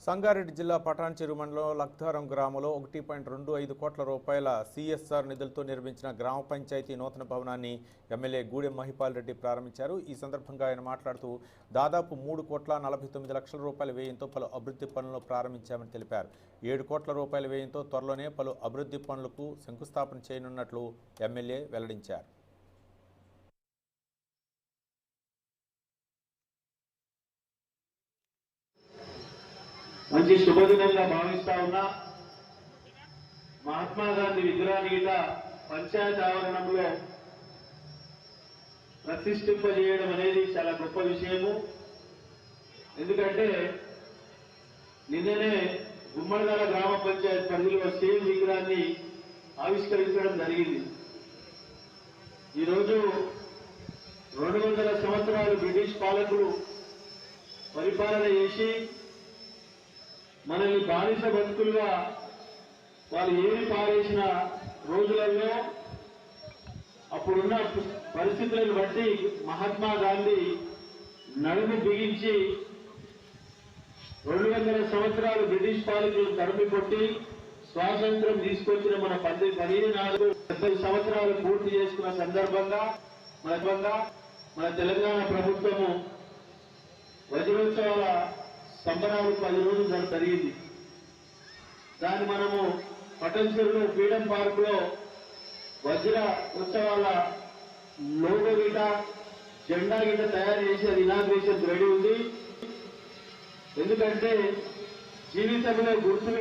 సంగారెడ్డి జిల్లా పటాన్చెరు మండలం లక్ధారం గ్రామంలో 1.25 కోట్ల రూపాయల సిఎస్ఆర్ నిధులతో నిర్మించిన గ్రామ పంచాయతీ నూతన భవనాన్ని ఎమ్మెల్యే గూడెం మహిపాల్ రెడ్డి ప్రారంభించారు. ఈ సందర్భంగా ఆయన మాట్లాడుతూ దాదాపు 3 కోట్ల 49 లక్షల రూపాయల వ్యయంతో పలు అభివృద్ధి పనులను ప్రారంభించామని తెలిపారు. 7 కోట్ల రూపాయల వ్యయంతో త్వరలోనే పలు అభివృద్ధి పనులకు శంకుస్థాపన చేయనున్నట్లు ఎమ్మెల్యే వెల్లడించారు. మంచి శుభదినంగా భావిస్తా ఉన్నా. మహాత్మా గాంధీ విగ్రహాన్ని గిట పంచాయతీ ఆవరణంలో ప్రతిష్ఠింపజేయడం అనేది చాలా గొప్ప విషయము. ఎందుకంటే నిన్ననే గుమ్మడిదల గ్రామ పంచాయతీ పరిధిలో సేమ్ విగ్రహాన్ని ఆవిష్కరించడం జరిగింది. ఈరోజు 200 సంవత్సరాలు బ్రిటిష్ పాలకులు పరిపాలన చేసి మనల్ని బానిస బతుకులుగా వాళ్ళు ఏమి పారేసిన రోజులలో అప్పుడున్న పరిస్థితులను బట్టి మహాత్మా గాంధీ నడుము బిగించి 200 సంవత్సరాలు బ్రిటిష్ పాలకులు తరిమి కొట్టి స్వాతంత్రం తీసుకొచ్చిన మన 17 సంవత్సరాలు పూర్తి చేసుకున్న సందర్భంగా మన తెలంగాణ ప్రభుత్వము వజ్రోత్సవాల సంబరాలు 10 రోజులు జరిగింది. దాన్ని మనము పటాన్చెరులో ఫ్రీడమ్ పార్క్ లో వజ్ర ఉత్సవాల లోగో గిట జెండా గిట తయారు చేసి అది ఇనాగ్రేషన్ రెడీ ఉంది. ఎందుకంటే జీవితంలో గుర్తు